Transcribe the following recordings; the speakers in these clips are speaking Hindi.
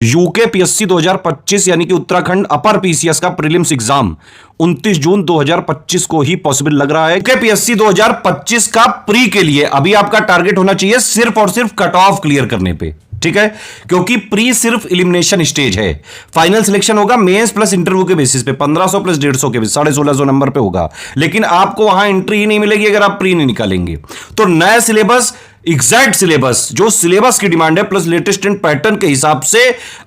यूके पीएससी 2025 यानी कि उत्तराखंड अपर पीसीएस का प्रीलिम्स एग्जाम 29 जून 2025 को ही पॉसिबल लग रहा है। यूके पीएससी 2025 का प्री के लिए अभी आपका टारगेट होना चाहिए सिर्फ और सिर्फ कट ऑफ क्लियर करने पे, ठीक है, क्योंकि प्री सिर्फ इलिमिनेशन स्टेज है। फाइनल सिलेक्शन होगा मेंस प्लस इंटरव्यू के बेसिस पे 1500 प्लस 150 के 1650 नंबर पे होगा, लेकिन आपको वहां एंट्री ही नहीं मिलेगी अगर आप प्री नहीं निकालेंगे। तो नया सिलेबस, एग्जैक्ट सिलेबस, जो सिलेबस की डिमांड है प्लस लेटेस्ट एंड पैटर्न के हिसाब से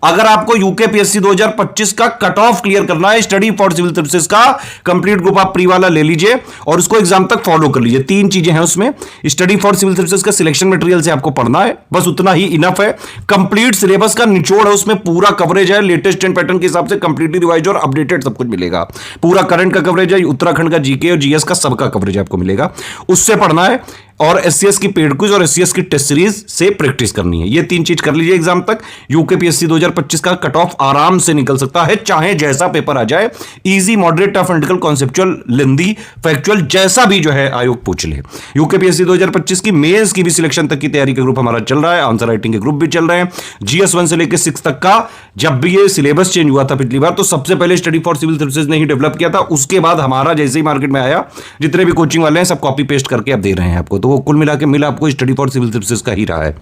अगर आपको यूके पीएससी 2025 का कट ऑफ क्लियर करना है, स्टडी फॉर सिविल सर्विसेज का कंप्लीट ग्रुप आप प्री वाला ले लीजिए और उसको एग्जाम तक फॉलो कर लीजिए। तीन चीजें हैं उसमें। स्टडी फॉर सिविल सर्विसेज का सिलेक्शन मटेरियल से आपको पढ़ना है, बस उतना ही इनफ है। कंप्लीट सिलेबस का निचोड़ है, उसमें पूरा कवरेज है, लेटेस्ट एंड पैटर्न के हिसाब से कंप्लीटली रिवाइज और अपडेटेड सब कुछ मिलेगा। पूरा करंट का कवरेज है, उत्तराखंड का जीके और जीएस का सबका कवरेज आपको मिलेगा, उससे पढ़ना है। और एससीएस की पेड क्विज और एससीएस की टेस्ट सीरीज से प्रैक्टिस करनी है। ये तीन चीज कर लीजिए एग्जाम तक। यूके पीएससी 2025 का कट ऑफ आराम से निकल सकता है, चाहे जैसा पेपर आ जाए। इजी, मॉडरेट, टफ, एंडिकल, कॉन्सेप्चुअल, लेंदी, फैक्चुअल, जैसा भी जो है आयोग पूछ ले। यूके पीएससी 2025 की मेंस की भी सिलेक्शन तक की तैयारी का ग्रुप हमारा चल रहा है, आंसर राइटिंग के ग्रुप भी चल रहे हैं। जीएस 1 से लेकर 6 तक का जब भी ये सिलेबस चेंज हुआ था पिछली बार, तो सबसे पहले स्टडी फॉर सिविल सर्विसेज ने ही डेवलप किया था। उसके बाद हमारा जैसे ही मार्केट में आया, जितने भी कोचिंग वाले हैं सब कॉपी पेस्ट करके अब दे रहे हैं आपको। तो वो कुल मिला के मिला आपको स्टडी फॉर सिविल सर्विसेज का ही रहा है,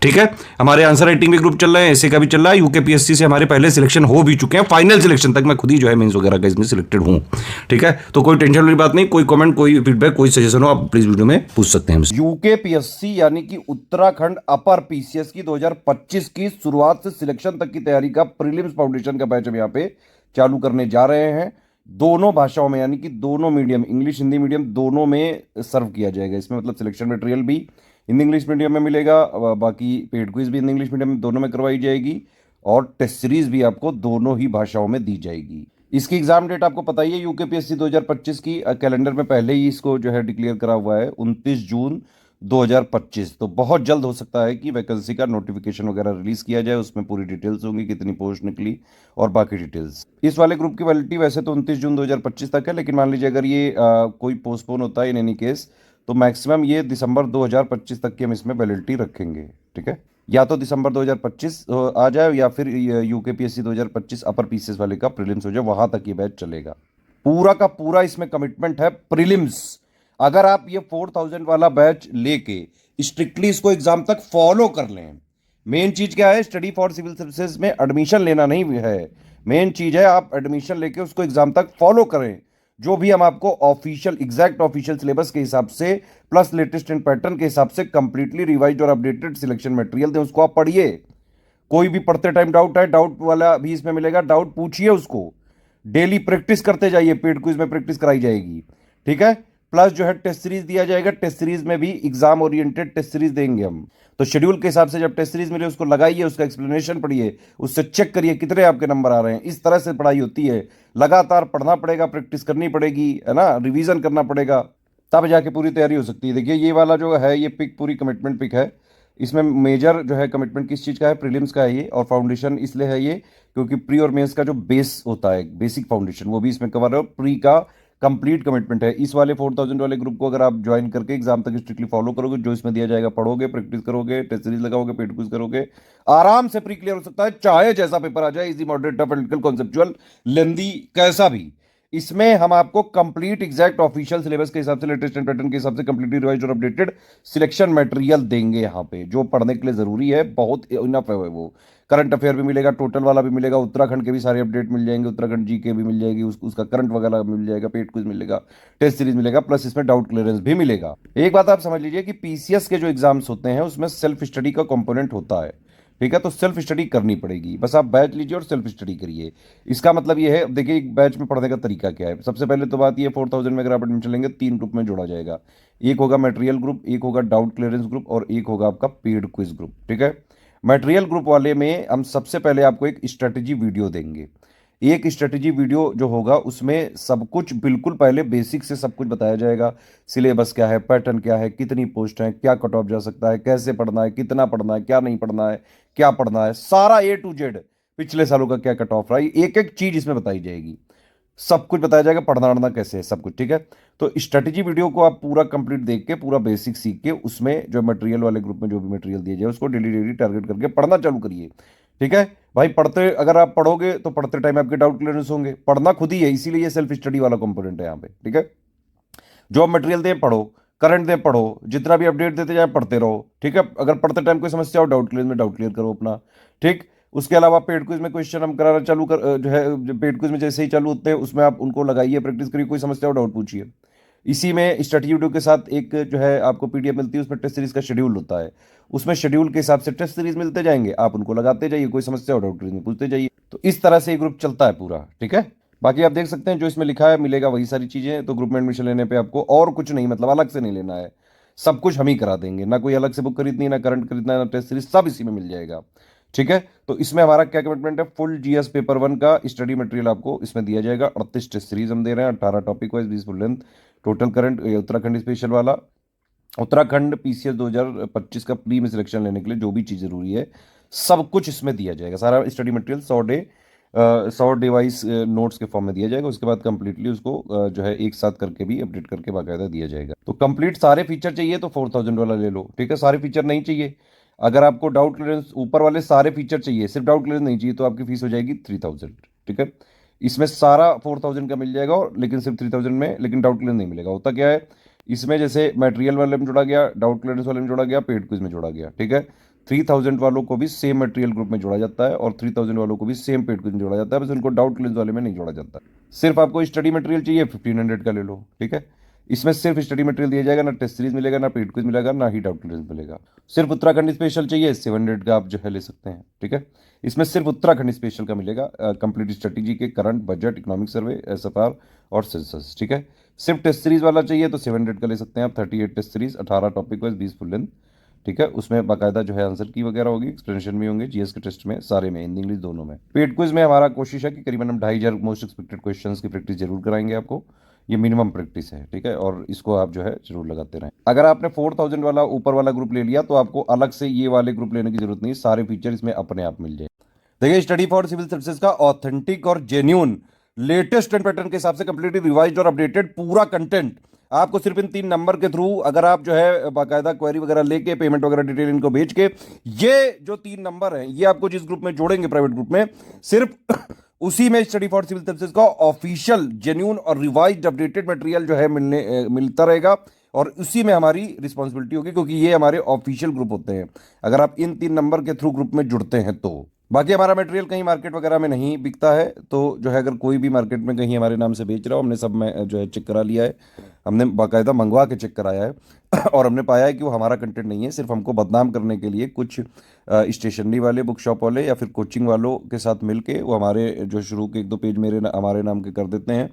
ठीक है। हमारे आंसर राइटिंग भी ग्रुप चल रहे हैं, ऐसे का भी चल रहा है। यूके पीएससी से हमारे पहले सिलेक्शन हो भी चुके हैं, फाइनल सिलेक्शन तक मैं खुद ही जो है मेंस वगैरह का इसमें सिलेक्टेड हूं, ठीक है। तो कोई टेंशन वाली बात नहीं, कोई कमेंट, कोई फीडबैक, कोई सजेशन हो आप प्लीज वीडियो में पूछ सकते हैं। यूके पीएससी यानी कि उत्तराखंड अपर पीसीएस की 2025 की शुरुआत से सिलेक्शन तक की तैयारी का प्रीलिम्स फाउंडेशन का बैच हम यहाँ पे चालू करने जा रहे हैं। दोनों भाषाओं में यानी कि दोनों मीडियम, इंग्लिश हिंदी मीडियम दोनों में सर्व किया जाएगा। इसमें मतलब सिलेक्शन मटेरियल भी हिंदी इंग्लिश मीडियम में मिलेगा, बाकी पेड क्विज भी हिंदी इंग्लिश मीडियम में दोनों में करवाई जाएगी और टेस्ट सीरीज भी आपको दोनों ही भाषाओं में दी जाएगी। इसकी एग्जाम डेट आपको पता ही है, यूकेपीएससी 2025 की कैलेंडर में पहले ही इसको जो है डिक्लेयर करा हुआ है 29 जून 2025। तो बहुत जल्द हो सकता है कि वैकेंसी का नोटिफिकेशन वगैरह रिलीज किया जाए, उसमें पूरी डिटेल्स होंगी, कितनी पोस्ट निकली और बाकी डिटेल्स। इस वाले ग्रुप की वैलिडिटी वैसे तो 29 जून 2025 तक है, लेकिन मान लीजिए अगर ये कोई पोस्टपोन होता है इन एनी केस, तो मैक्सिमम ये दिसंबर 2025 तक की हम इसमें वैलिडिटी रखेंगे, ठीक है। या तो दिसंबर 2025 आ जाए या फिर यूकेपीएससी 2025 अपर पीसीएस वाले का प्रीलिम्स हो जाए, वहां तक ये बैच चलेगा। पूरा का पूरा इसमें कमिटमेंट है प्रीलिम्स। अगर आप ये 4000 वाला बैच लेके स्ट्रिक्टली इसको एग्जाम तक फॉलो कर लें, मेन चीज क्या है, स्टडी फॉर सिविल सर्विसेज में एडमिशन लेना नहीं है, मेन चीज है आप एडमिशन लेके उसको एग्जाम तक फॉलो करें। जो भी हम आपको ऑफिशियल, एग्जैक्ट ऑफिशियल सिलेबस के हिसाब से प्लस लेटेस्ट एंड पैटर्न के हिसाब से कंप्लीटली रिवाइज्ड और अपडेटेड सिलेक्शन मटेरियल दें, उसको आप पढ़िए। कोई भी पढ़ते टाइम डाउट है, डाउट वाला भी इसमें मिलेगा, डाउट पूछिए उसको। डेली प्रैक्टिस करते जाइए, पेड क्विज में प्रैक्टिस कराई जाएगी, ठीक है। प्लस जो है टेस्ट सीरीज दिया जाएगा, टेस्ट सीरीज में भी एग्जाम ओरिएंटेड टेस्ट सीरीज देंगे हम। तो शेड्यूल के हिसाब से जब टेस्ट सीरीज मिले उसको लगाइए, उसका एक्सप्लेनेशन पढ़िए, उससे चेक करिए कितने आपके नंबर आ रहे हैं। इस तरह से पढ़ाई होती है, लगातार पढ़ना पड़ेगा, प्रैक्टिस करनी पड़ेगी, है ना, रिवीजन करना पड़ेगा, तब जाके पूरी तैयारी हो सकती है। देखिए ये वाला जो है ये पिक पूरी कमिटमेंट पिक है। इसमें मेजर जो है कमिटमेंट किस चीज़ का है, प्रीलिम्स का है ये, और फाउंडेशन इसलिए है ये क्योंकि प्री और मेंस का जो बेस होता है, बेसिक फाउंडेशन, वो भी इसमें कवर है और प्री का कंप्लीट कमिटमेंट है। इस वाले 4000 वाले ग्रुप को अगर आप ज्वाइन करके एग्जाम तक स्ट्रिक्टली फॉलो करोगे, जो इसमें दिया जाएगा, पढ़ोगे, प्रैक्टिस करोगे, टेस्ट सीरीज लगाओगे, पेड क्विज करोगे, आराम से प्री क्लियर हो सकता है, चाहे जैसा पेपर आ जाए, easy, moderate, tough, analytical, conceptual, lengthy, कैसा भी। इसमें हम आपको कंप्लीट एग्जैक्ट ऑफिशियल सिलेबस के हिसाब से, लेटेस्ट एंड पैटर्न के हिसाब से कंप्लीटली रिवाइज्ड और अपडेटेड सिलेक्शन मटेरियल देंगे यहाँ पे, जो पढ़ने के लिए जरूरी है, बहुत इनफ है वो। करंट अफेयर भी मिलेगा, टोटल वाला भी मिलेगा, उत्तराखंड के भी सारे अपडेट मिल जाएंगे, उत्तराखंड जीके भी मिल जाएगी, उसका करंट वगैरह मिल जाएगा, पेड क्विज मिलेगा, टेस्ट सीरीज मिलेगा, प्लस इसमें डाउट क्लियरेंस भी मिलेगा। एक बात आप समझ लीजिए कि पीसीएस के जो एग्जाम्स होते हैं उसमें सेल्फ स्टडी का कंपोनेंट होता है, ठीक है। तो सेल्फ स्टडी करनी पड़ेगी, बस आप बैच लीजिए और सेल्फ स्टडी करिए। इसका मतलब ये है, देखिए एक बैच में पढ़ने का तरीका क्या है। सबसे पहले तो बात ये, 4000 में अगर आप एडमिशन लेंगे 3 ग्रुप में जोड़ा जाएगा। एक होगा मटेरियल ग्रुप, एक होगा डाउट क्लियरेंस ग्रुप और एक होगा आपका पेड क्विज ग्रुप, ठीक है। मटेरियल ग्रुप वाले में हम सबसे पहले आपको एक स्ट्रेटेजी वीडियो देंगे। एक स्ट्रेटेजी वीडियो जो होगा उसमें सब कुछ बिल्कुल पहले बेसिक से सब कुछ बताया जाएगा। सिलेबस क्या है, पैटर्न क्या है, कितनी पोस्ट है, क्या कट ऑफ जा सकता है, कैसे पढ़ना है, कितना पढ़ना है, क्या नहीं पढ़ना है, क्या पढ़ना है, सारा ए टू जेड, पिछले सालों का क्या कट ऑफ रहा है, एक एक चीज इसमें बताई जाएगी, सब कुछ बताया जाएगा, पढ़ना वढ़ना कैसे है, सब कुछ, ठीक है। तो स्ट्रेटेजी वीडियो को आप पूरा कंप्लीट देख के, पूरा बेसिक सीख के, उसमें जो मटेरियल वाले ग्रुप में जो भी मटेरियल दिया जाए उसको डेली डेली टारगेट करके पढ़ना चालू करिए। ठीक है भाई। पढ़ते अगर आप पढ़ोगे तो पढ़ते टाइम आपके डाउट क्लियरेंस होंगे। पढ़ना खुद ही है, इसीलिए ये सेल्फ स्टडी वाला कंपोनेंट है यहाँ पे। ठीक है, जॉब मटेरियल दे पढ़ो, करंट दे पढ़ो, जितना भी अपडेट देते जाए पढ़ते रहो। ठीक है, अगर पढ़ते टाइम कोई समस्या हो डाउट क्लियर में डाउट क्लियर करो अपना। ठीक, उसके अलावा पेड क्विज में क्वेश्चन हम कराना चालू कर जो है पेड क्विज में जैसे ही चालू होते हैं उसमें आप उनको लगाइए, प्रैक्टिस करिए, कोई समस्या हो डाउट पूछिए। इसी में स्टडी वीडियो के साथ एक जो है आपको पीडीएफ मिलती है, उसमें टेस्ट सीरीज का शेड्यूल होता है। उसमें शेड्यूल के हिसाब से टेस्ट सीरीज मिलते जाएंगे, आप उनको लगाते जाइए, कोई समस्या हो डाउट क्लियर में पूछते जाइए। तो इस तरह से ये ग्रुप चलता है पूरा। ठीक है, बाकी आप देख सकते हैं जो इसमें लिखा है मिलेगा वही सारी चीजें। तो ग्रुप में एडमिशन लेने पे आपको और कुछ नहीं, मतलब अलग से नहीं लेना है, सब कुछ हम ही करा देंगे। ना कोई अलग से बुक खरीदनी है, ना करंट खरीदना है, ना टेस्ट सीरीज, सब इसी में मिल जाएगा। ठीक है, तो इसमें हमारा क्या कमिटमेंट है, फुल जीएस पेपर 1 का स्टडी मटेरियल आपको इसमें दिया जाएगा। 38 टेस्ट सीरीज हम दे रहे हैं, 18 topic wise, 20 full length. Total current Uttarakhand special वाला, उत्तराखंड पीसीएस 2025 का प्री में सिलेक्शन लेने के लिए जो भी चीज़ जरूरी है सब कुछ इसमें दिया जाएगा। सारा स्टडी मटेरियल 100 डिवाइस नोट्स के फॉर्म में दिया जाएगा। उसके बाद कंप्लीटली उसको जो है एक साथ करके भी अपडेट करके बाकायदा दिया जाएगा। तो कंप्लीट सारे फीचर चाहिए तो 4000 वाला ले लो। ठीक है, सारे फीचर नहीं चाहिए, अगर आपको डाउट क्लियरेंस ऊपर वाले सारे फीचर चाहिए, सिर्फ डाउट क्लियरेंस नहीं चाहिए, तो आपकी फीस हो जाएगी 3000। ठीक है, इसमें सारा 4000 का मिल जाएगा, और लेकिन सिर्फ 3000 में, लेकिन डाउट क्लियरेंस नहीं मिलेगा। होता क्या है, इसमें जैसे मटेरियल वाले में जोड़ा गया, डाउट क्लियरेंस वाले में जोड़ा गया, पेड क्विज में जोड़ा गया। ठीक है, 3000 वालों को भी सेम मटेरियल ग्रुप में जोड़ा जाता है, और 3000 वालों को भी सेम पेड क्विज में जोड़ा जाता है, बस उनको डाउट क्लियरेंस वाले में नहीं जोड़ा जाता। सिर्फ आपको स्टडी मटेरियल चाहिए 1500 का ले लो। ठीक है, इसमें सिर्फ स्टडी मटेरियल दिया जाएगा, ना टेस्ट सीरीज मिलेगा, ना पेड क्विज मिलेगा, ना ही डाउट क्लियरेंस मिलेगा। सिर्फ उत्तराखंड स्पेशल चाहिए 700 का आप जो है ले सकते हैं। ठीक है, इसमें सिर्फ उत्तराखंड स्पेशल का मिलेगा, कंप्लीट स्ट्रेटेजी के करंट, बजट, इकोनॉमिक सर्वे, एसएफआर और सेंसस। ठीक है, सिर्फ टेस्ट सीरीज वाला चाहिए तो 700 का ले सकते हैं आप, 38 test series, 18 topic wise, 20 full length. ठीक है, उसमें बाकायदा जो है आंसर की वगैरह होगी, एक्सप्लेनेशन भी होंगे, जीएस के टेस्ट में सारे में, हिंदी इंग्लिश दोनों में। पेड क्विज में हमारा कोशिश है कि करीबन हम 2500 मोस्ट एक्सपेक्टेड क्वेश्चंस की प्रैक्टिस जरूर कराएंगे आपको। ये मिनिमम प्रैक्टिस है। ठीक है, और इसको आप जो है जरूर लगाते रहें। अगर आपने 4000 वाला ऊपर वाला ग्रुप ले लिया तो आपको अलग से ये वाले ग्रुप लेने की जरूरत नहीं, सारे फीचर इसमें अपने आप मिल जाए। देखिए, स्टडी फॉर सिविल सर्विसेज का ऑथेंटिक और जेन्यून लेटेस्ट एंड पैटर्न के हिसाब से कंप्लीटली रिवाइज्ड और अपडेटेड पूरा कंटेंट आपको सिर्फ इन 3 नंबर के थ्रू, अगर आप जो है बाकायदा क्वेरी वगैरह लेके, पेमेंट वगैरह डिटेल इनको भेज के, ये जो 3 नंबर हैं ये आपको जिस ग्रुप में जोड़ेंगे, प्राइवेट ग्रुप में, सिर्फ उसी में स्टडी फॉर सिविल सर्विसेज का ऑफिशियल जेन्यून और रिवाइज्ड अपडेटेड मटेरियल जो है मिलता रहेगा, और उसी में हमारी रिस्पॉन्सिबिलिटी होगी, क्योंकि ये हमारे ऑफिशियल ग्रुप होते हैं अगर आप इन 3 नंबर के थ्रू ग्रुप में जुड़ते हैं तो। बाकी हमारा मटेरियल कहीं मार्केट वगैरह में नहीं बिकता है, तो जो है अगर कोई भी मार्केट में कहीं हमारे नाम से बेच रहा हो, हमने सब में जो है चेक करा लिया है, हमने बाकायदा मंगवा के चेक कराया है और हमने पाया है कि वो हमारा कंटेंट नहीं है, सिर्फ हमको बदनाम करने के लिए कुछ स्टेशनरी वाले, बुक शॉप वाले या फिर कोचिंग वालों के साथ मिलके वो हमारे जो शुरू के 1-2 पेज हमारे नाम के कर देते हैं।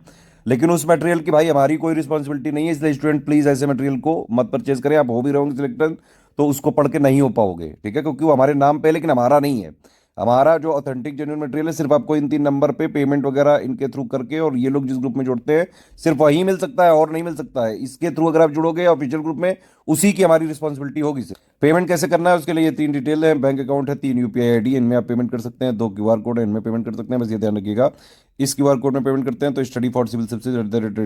लेकिन उस मटेरियल की भाई हमारी कोई रिस्पॉन्सिबिलिटी नहीं है, इसलिए स्टूडेंट प्लीज़ ऐसे मटेरियल को मत परचेज करें। आप हो भी रहोगे सिलेक्टेड तो उसको पढ़ के नहीं हो पाओगे। ठीक है, क्योंकि वो हमारे नाम पे है लेकिन हमारा नहीं है। हमारा जो ऑथेंटिक जेन्युइन मटेरियल है सिर्फ आपको इन 3 नंबर पे पेमेंट वगैरह इनके थ्रू करके, और ये लोग जिस ग्रुप में जुड़ते हैं सिर्फ वही मिल सकता है और नहीं मिल सकता है। इसके थ्रू अगर आप जुड़ोगे ऑफिशियल ग्रुप में, उसी की हमारी रिस्पॉन्सिबिलिटी होगी। सिर्फ पेमेंट कैसे करना है उसके लिए ये 3 डिटेल है, बैंक अकाउंट है, 3 यूपीआई आईडी, इनमें आप पेमेंट कर सकते हैं, 2 क्यूआर कोड है, इनमें पेमेंट कर सकते हैं। बस ये ध्यान रखिएगा, इस क्यूआर कोड में पेमेंट करते हैं तो study for civil services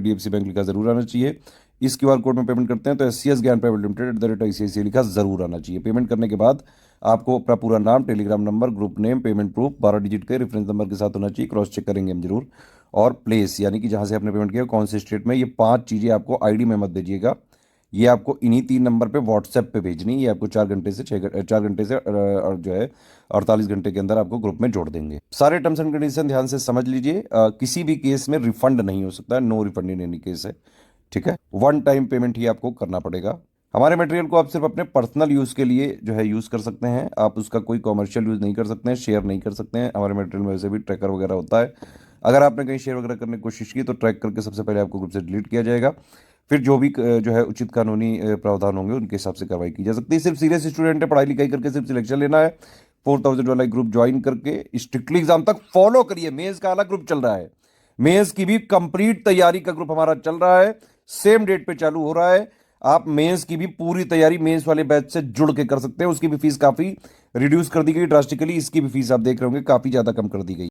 @DFC bank लिखा जरूर आना चाहिए। इस क्यूआर कोड में पेमेंट करते हैं तो SCS ज्ञान प्राइवेट लिमिटेड @ICICI लिखा जरूर आना चाहिए। पेमेंट करने के बाद आपको अपना पूरा नाम, Telegram number, group name, payment proof 12 digit के रेफरेंस नंबर के साथ होना चाहिए, क्रॉस चेक करेंगे हम जरूर, और प्लेस यानी कि जहां से आपने पेमेंट किया कौन से स्टेट में, ये 5 चीज़ें आपको आईडी में मत दीजिएगा, ये आपको इन्हीं 3 नंबर पे व्हाट्सएप पे भेजनी। ये आपको 4 घंटे से और जो है 48 घंटे के अंदर आपको ग्रुप में जोड़ देंगे। सारे टर्म्स एंड कंडीशन ध्यान से समझ लीजिए। किसी भी केस में रिफंड नहीं हो सकता है, no refund in any case है। ठीक है, 1 टाइम पेमेंट ही आपको करना पड़ेगा। हमारे मटेरियल को आप सिर्फ अपने पर्सनल यूज़ के लिए जो है यूज़ कर सकते हैं, आप उसका कोई कॉमर्शियल यूज़ नहीं कर सकते हैं, शेयर नहीं कर सकते हैं। हमारे मटेरियल में वैसे भी ट्रैकर वगैरह होता है, अगर आपने कहीं शेयर वगैरह करने की कोशिश की तो ट्रैक करके सबसे पहले आपको ग्रुप से डिलीट किया जाएगा, फिर जो भी जो है उचित कानूनी प्रावधान होंगे उनके हिसाब से कार्रवाई की जा सकती है। सिर्फ सीरियस स्टूडेंट है, पढ़ाई लिखाई करके सिर्फ सिलेक्शन लेना है, 4000 वाला ग्रुप ज्वाइन करके स्ट्रिक्टली एग्जाम तक फॉलो करिए। मेंस का अलग ग्रुप चल रहा है, मेंस की भी कंप्लीट तैयारी का ग्रुप हमारा चल रहा है, सेम डेट पे चालू हो रहा है। आप मेंस की भी पूरी तैयारी मेंस वाले बैच से जुड़ के कर सकते हैं, उसकी भी फीस काफी रिड्यूस कर दी गई ड्रास्टिकली, इसकी भी फीस आप देख रहे होंगे काफी ज्यादा कम कर दी गई।